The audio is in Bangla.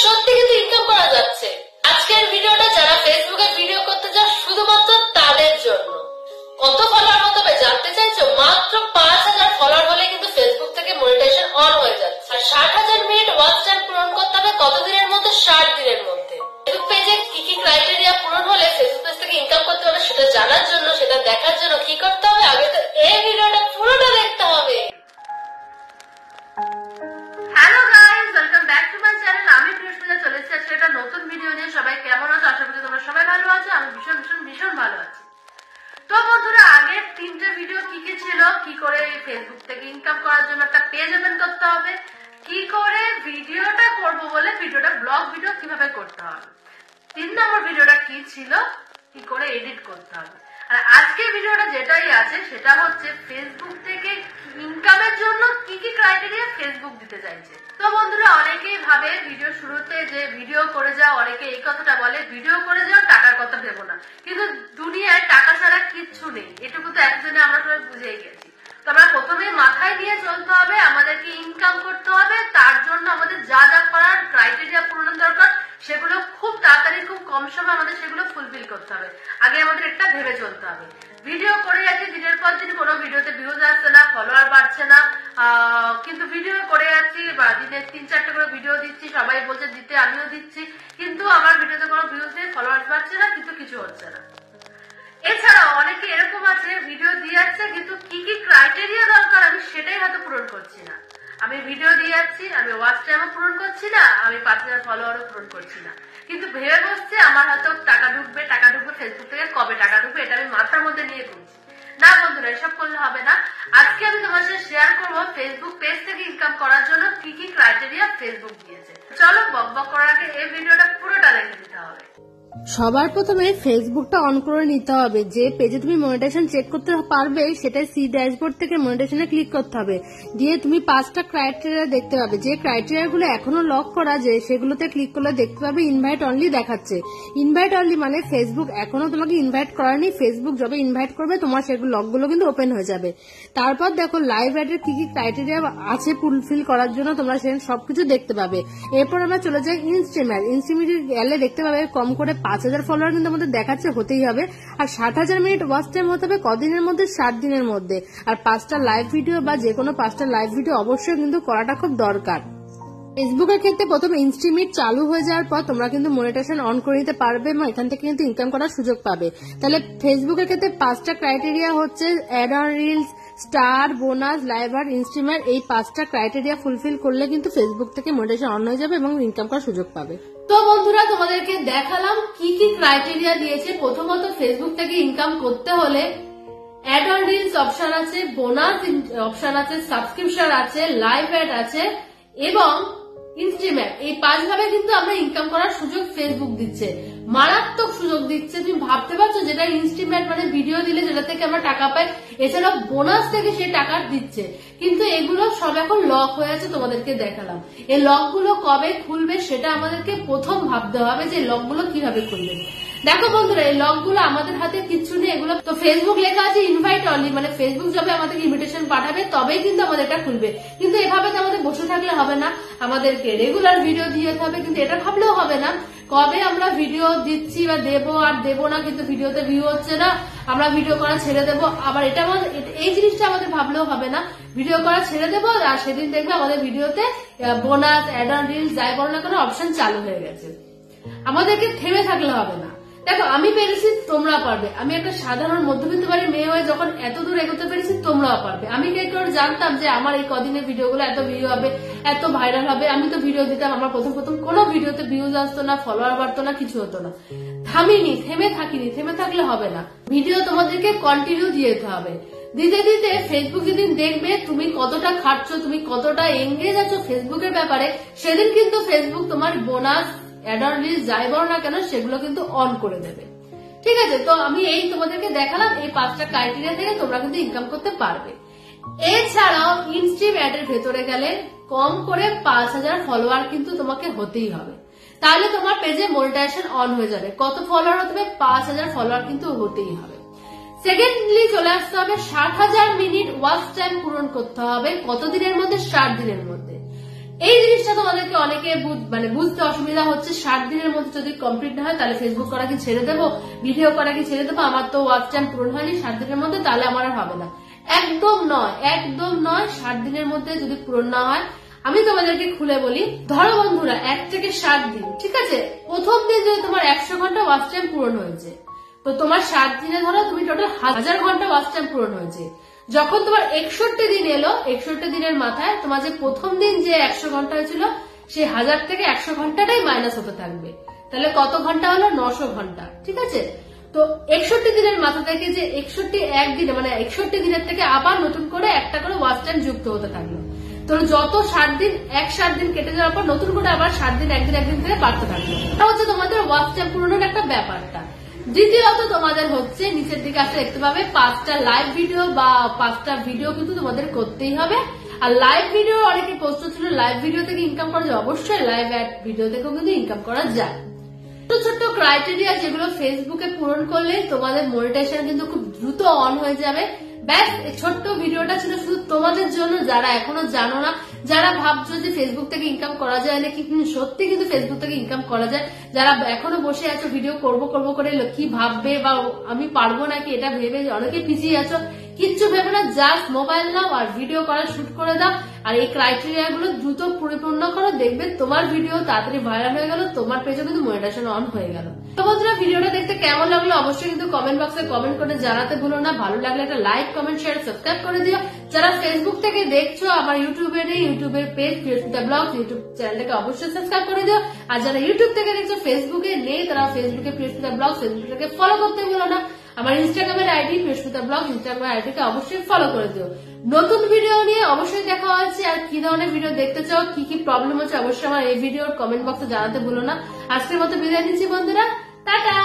সত্যি কিন্তু ইনকাম করা যাচ্ছে। আজকের ভিডিওটা যারা ফেসবুকে ভিডিও করতে চাও শুধুমাত্র তাদের জন্য। কত ফলোয়ার হতে হবে জানতে চাইছো? মাত্র 5000 ফলোয়ার হলে কিন্তু ফেসবুক থেকে মনিটাইজেশন অন হয়ে যাচ্ছে। আর 60,000 মিনিট ওয়াচ টাইম পূরণ করতে হবে কতদিনের মধ্যে? 60 দিনের মধ্যে। ফেসবুক পেজে কি কি ক্রাইটেরিয়া পূরণ হলে ফেসবুক পেজ থেকে ইনকাম করতে হবে সেটা জানার জন্য, সেটা দেখার জন্য কি করতে হবে? আগে তো এই ভিডিওটা পুরোটা দেখতে হবে। Hello guys, welcome back to my channel. আমি প্রিয়সূজা চলে এসেছি একটা নতুন ভিডিও নিয়ে। সবাই কেমন আছো? আশা করি তোমরা সবাই ভালো আছো। আমি ভীষণ ভালো আছি। তো বন্ধুরা, আগের 3টে ভিডিও কি কি ছিল, কি করে ফেসবুক থেকে ইনকাম করার জন্য একটা পেজ ওপেন করতে হবে, কি করে ভিডিওটা করব বলে ভিডিওটা ব্লগ ভিডিও কিভাবে করতে হবে, 3 নম্বর ভিডিওটা কি ছিল, কি করে এডিট করতে হবে। আর আজকের ভিডিওটা যেটাই আছে সেটা হচ্ছে ফেসবুক থেকে ইনকামের জন্য কি কি ক্রাইটেরিয়া ফেসবুক দিতে চাইছে। তো বন্ধুরা, অনেকেই ভাবে ভিডিও শুরুতে যে ভিডিও করে যাও, অনেকে এই কথাটা বলে ভিডিও করে যাও টাকার কথা ভেবো না, কিন্তু দুনিয়ায় টাকা ছাড়া কিচ্ছু নেই, এটুকু তো একজনে আমরা সবাই বুঝেই গেছি। তো আমরা প্রথমেই মাথায় নিয়ে চলতে হবে, আমাদেরকে ইনকাম করতে হবে, তার জন্য আমাদের যা যা করার ক্রাইটেরিয়া পূরণ দরকার সেগুলো খুব তাড়াতাড়ি খুব কম সময় আমাদের সেগুলো ফুলফিল করতে হবে। আগে আমাদের একটা ভেবে চলতে হবে। ভিডিও করে যাচ্ছি দিনের পর দিন, কোনো ভিডিওতে ভিউজ আসছে না, ফলোয়ার বাড়ছে না, কিন্তু ভিডিও করে যাচ্ছি বা দিনে 3-4টে করে ভিডিও দিচ্ছি, সবাই বলছে দিতে, আমিও দিচ্ছি, কিন্তু আমার ভিডিওতে কোনো ভিউজ নেই, ফলোয়ার বাড়ছে না, কিন্তু কিছু হচ্ছে না। এছাড়াও অনেকে এরকম আছে ভিডিও দিয়ে যাচ্ছে কিন্তু কি কি ক্রাইটেরিয়া দরকার আমি সেটাই হয়তো পূরণ করছি না। আমি ভিডিও দিয়ে যাচ্ছি, আমি ওয়াচ টাইমও পূরণ করছি না, আমি 5000 ফলোয়ারও পূরণ করছি না, কিন্তু ভেবে বসছে আমার হয়তো টাকা ঢুকবে ফেসবুক থেকে, কবে টাকা ঢুকবে এটা আমি মাথার মধ্যে নিয়ে ঘুরছি। না বন্ধুরা, এসব করলে হবে না। আজকে আমি তোমার সাথে শেয়ার করবো ফেসবুক পেজ থেকে ইনকাম করার জন্য কি কি ক্রাইটেরিয়া ফেসবুক দিয়েছে। চলো, বকবক করার আগে এই ভিডিওটা পুরোটা দেখে নিতে হবে। সবার প্রথমে ফেসবুকটা অন করে নিতে হবে। যে পেজে তুমি মনিটাইজেশন চেক করতে পারবে সেটা সি ড্যাশবোর্ড থেকে মনিটাইজেশনে ক্লিক করতে হবে। দিয়ে তুমি 5টা ক্রাইটেরিয়া দেখতে পাবে। যে ক্রাইটেরিয়া গুলো এখনো লক করা যায় সেগুলোতে ক্লিক করলে দেখতে পাবে ইনভাইট অনলি দেখাচ্ছে। ইনভাইট অনলি মানে ফেসবুক এখনো তোমাকে ইনভাইট করানি, ফেসবুক যবে ইনভাইট করবে তোমার সেগুলো লকগুলো কিন্তু ওপেন হয়ে যাবে। তারপর দেখো লাইভ অ্যাডের কি কি ক্রাইটেরিয়া আছে ফুলফিল করার জন্য তোমরা সেখানে সবকিছু দেখতে পাবে। এরপর আমরা চলে যাই ইনস্ট্রিমার। ইনস্ট্রিমার গেলে দেখতে পাবে কম করে 5000 ফলোয়ার কিন্তু আমাদের দেখাচ্ছে, হতেই হবে। আর 60,000 মিনিট ওয়াচ টাইম হতে হবে কদিনের মধ্যে? 60 দিনের মধ্যে। আর 5টা লাইভ ভিডিও বা যে কোনো 5টা লাইভ ভিডিও অবশ্যই কিন্তু করাটা খুব দরকার। ফেসবুকের ক্ষেত্রে প্রথমে ইনস্ট্রিমিট চালু হয়ে যাওয়ার পর তোমরা কিন্তু মনিটাইজেশন অন করে নিতে পারবে এবং এখান থেকে কিন্তু ইনকাম করার সুযোগ পাবে। তাহলে ফেসবুকের ক্ষেত্রে 5টা ক্রাইটেরিয়া হচ্ছে ad on reels, star, bonus, live আর ইনস্ট্রিমার। এই 5টা ক্রাইটেরিয়া ফুলফিল করলে কিন্তু ফেসবুক থেকে মনিটাইজেশন অন হয়ে যাবে এবং ইনকাম করার সুযোগ পাবে। তো বন্ধুরা, তোমাদেরকে দেখালাম কি কি ক্রাইটেরিয়া দিয়েছে। প্রথমত ফেসবুক থেকে ইনকাম করতে হলে অ্যাড অন রিলস অপশন আছে, বোনাস অপশন আছে, সাবস্ক্রিপশন আছে, লাইভ অ্যাড আছে এবং ইনস্ট্রিমার। এই 5 ভাবে কিন্তু আমরা ইনকাম করার সুযোগ ফেসবুক দিচ্ছে, মারাত্মক সুযোগ দিচ্ছে। তুমি ভাবতে পারছো যেটা ইনস্ট্রিমার মানে ভিডিও দিলে যেটা থেকে আমরা টাকা পাই, এছাড়াও বোনাস থেকে সেই টাকা দিচ্ছে, কিন্তু এগুলো সব এখন লক হয়ে আছে। তোমাদেরকে দেখালাম এই লকগুলো কবে খুলবে সেটা আমাদেরকে প্রথম ভাবতে হবে যে লকগুলো কিভাবে খুলবে। দেখো বন্ধুরা, এই লকগুলো আমাদের হাতে কিচ্ছু নেই। এগুলো তো ফেসবুক লেখা আছে ইনভাইট অনলি, মানে ফেসবুক যবে আমাদেরকে ইনভিটেশন পাঠাবে তবেই কিন্তু আমাদের এটা খুলবে। কিন্তু এভাবে তো আমাদের বসে থাকলে হবে না, আমাদেরকে রেগুলার ভিডিও দিয়ে হবে। কিন্তু এটা ভাবলেও হবে না কবে আমরা ভিডিও দিচ্ছি বা দেবো আর দেবো না, কিন্তু ভিডিওতে ভিউ হচ্ছে না, আমরা ভিডিও করা ছেড়ে দেবো। আবার এটা এই জিনিসটা আমাদের ভাবলেও হবে না, ভিডিও করা ছেড়ে দেবো আর সেদিন দেখবে আমাদের ভিডিওতে বোনাস, অ্যাড অন রিলস যাই বলো না কেন অপশন চালু হয়ে গেছে। আমাদেরকে থেমে থাকলে হবে না। দেখো, আমি পেরেছি, তোমরা পারবে। আমি একটা সাধারণ মধ্যবিত্ত বাড়ির মেয়ে হয়ে যখন এত দূর এগোতে পেরেছি, তোমরাও পারবে। আমি কি একটু জানতাম যে আমার এই কদিনের ভিডিওগুলো এত ভিউ হবে, এত ভাইরাল হবে? আমি তো ভিডিও দিতাম, আমার প্রথম কোনো ভিডিওতে ভিউজ আসতো না, ফলোয়ার বাড়তো না, কিছু হতো না। থেমে থাকিনি। থেমে থাকলে হবে না, ভিডিও তোমাদেরকে কন্টিনিউ দিয়ে যেতে হবে। দিতে দিতে ফেসবুক যেদিন দেখবে তুমি কতটা খাটছো, তুমি কতটা এঙ্গেজ আছো ফেসবুকের ব্যাপারে, সেদিন কিন্তু ফেসবুক তোমার বোনাস, অ্যাড অন রিলস যাই বলো না কেন সেগুলো কিন্তু অন করে দেবে। ঠিক আছে, তো আমি এই তোমাদেরকে দেখালাম এই 5টা ক্রাইটেরিয়া থেকে তোমরা কিন্তু ইনকাম করতে পারবে। এছাড়াও ইনস্ট্রিম অ্যাড এর ভেতরে গেলে কম করে 5000 ফলোয়ার কিন্তু তোমাকে হতেই হবে, তাহলে তোমার পেজে মনিটাইজেশন অন হয়ে যাবে। কত ফলোয়ার হতে হবে? 5000 ফলোয়ার কিন্তু হতেই হবে। সেকেন্ডলি চলে আসতে হবে 60,000 মিনিট ওয়াচ টাইম পূরণ করতে হবে কতদিনের মধ্যে? 60 দিনের মধ্যে। এই জিনিসটা তোমাদেরকে অনেকে বুঝতে অসুবিধা হচ্ছে। 60 দিনের মধ্যে যদি কমপ্লিট না হয় তাহলে ফেসবুক করা কি ছেড়ে দেবো, ভিডিও করা কি ছেড়ে দেবো, আমার তো ওয়াচ টাইম পূরণ হয়নি 60 দিনের মধ্যে, তাহলে আমার আর হবে না। একদম নয়। 60 দিনের মধ্যে যদি পূরণ না হয়, আমি তোমাদেরকে খুলে বলি, ধরো বন্ধুরা 1 থেকে 7 দিন, ঠিক আছে, প্রথম দিন যদি তোমার 100 ঘন্টা ওয়াচ টাইম পূরণ হয়েছে, তো তোমার 7 দিনে ধরো তুমি টোটাল 1000 ঘন্টা ওয়াচ টাইম পূরণ হয়েছে। যখন তোমার 61 দিন এলো, 61 দিনের মাথায় তোমার যে প্রথম দিন যে 100 ঘন্টা হয়েছিল, সেই 1000 থেকে 100 ঘন্টাটাই মাইনাস হতে থাকবে। তাহলে কত ঘন্টা হলো? 900 ঘন্টা, ঠিক আছে। তো 61 দিনের মাথা থেকে যে 61 দিনে, মানে 61 দিনের থেকে আবার নতুন করে একটা করে ওয়াচ টাইম যুক্ত হতে থাকলো। তো যত 7 দিন কেটে যাওয়ার পর নতুন করে আবার 7 দিন একদিন করে বাড়তে থাকলো। এটা হচ্ছে তোমাদের ওয়াচ টাইম পূরণের একটা ব্যাপারটা। দ্বিতীয়ত তোমাদের হচ্ছে নিচের দিকে আসলে দেখতে পাবে 5টা লাইভ ভিডিও বা 5টা ভিডিও কিন্তু তোমাদের করতেই হবে। আর লাইভ ভিডিও অনেকে প্রশ্ন ছিল, লাইভ ভিডিও থেকে ইনকাম করা যায়? অবশ্যই লাইভ অ্যাড ভিডিও থেকেও কিন্তু ইনকাম করা যায়। ছোট্ট ক্রাইটেরিয়া যেগুলো ফেসবুকে পূরণ করলে তোমাদের মনিটাইজেশন কিন্তু খুব দ্রুত অন হয়ে যাবে। ব্যাস, এই ছোট্ট ভিডিওটা ছিল শুধু তোমাদের জন্য, যারা এখনো জানো না, যারা ভাবছো যে ফেসবুক থেকে ইনকাম করা যায় নাকি, সত্যি কিন্তু ফেসবুক থেকে ইনকাম করা যায়। যারা এখনো বসে আছো ভিডিও করবো করে কি ভাববে বা আমি পারবো নাকি এটা ভেবে অনেকে পিছিয়ে আছো, কিচ্ছু ভেবে না, জাস্ট মোবাইল নাও আর ভিডিও করা শুট করে দাও। আর এই ক্রাইটেরিয়া গুলো দ্রুত পরিপূর্ণ করো, দেখবে তোমার ভিডিও তাড়াতাড়ি ভাইরাল হয়ে গেল, তোমার পেজে কিন্তু মনিটাইজেশন অন হয়ে গেল। তো বন্ধুরা, ভিডিওটা দেখতে কেমন লাগলো অবশ্যই কিন্তু কমেন্ট বক্সে কমেন্ট করে জানাতে ভুলো না। ভালো লাগলে একটা লাইক, কমেন্ট, শেয়ার, সাবস্ক্রাইব করে দিও। যারা ফেসবুক থেকে দেখছো, আমার ইউটিউবে নেই, ইউটিউবের পেজ প্রিয়স্মিতা ব্লগ, ইউটিউব চ্যানেলটাকে অবশ্যই সাবস্ক্রাইব করে দিও। আর যারা ইউটিউব থেকে দেখছো, ফেসবুকে নেই, তারা ফেসবুকে প্রিয়স্মিতা ব্লগ, ফেসবুকটাকে ফলো করতে ভুলো না। আমার ইনস্টাগ্রামের আইডি প্রিয়স্মিতা ব্লগ, ইনস্টাগ্রামের আইডিকে অবশ্যই ফলো করে দিও। নতুন ভিডিও নিয়ে অবশ্যই দেখা হচ্ছে। আর কি ধরনের ভিডিও দেখতে চাও, কি কি প্রবলেম হচ্ছে, অবশ্যই আমার এই ভিডিওর কমেন্ট বক্সে জানাতে ভুলো না। আজকের মতো বিদায় নিচ্ছি বন্ধুরা, টাটা।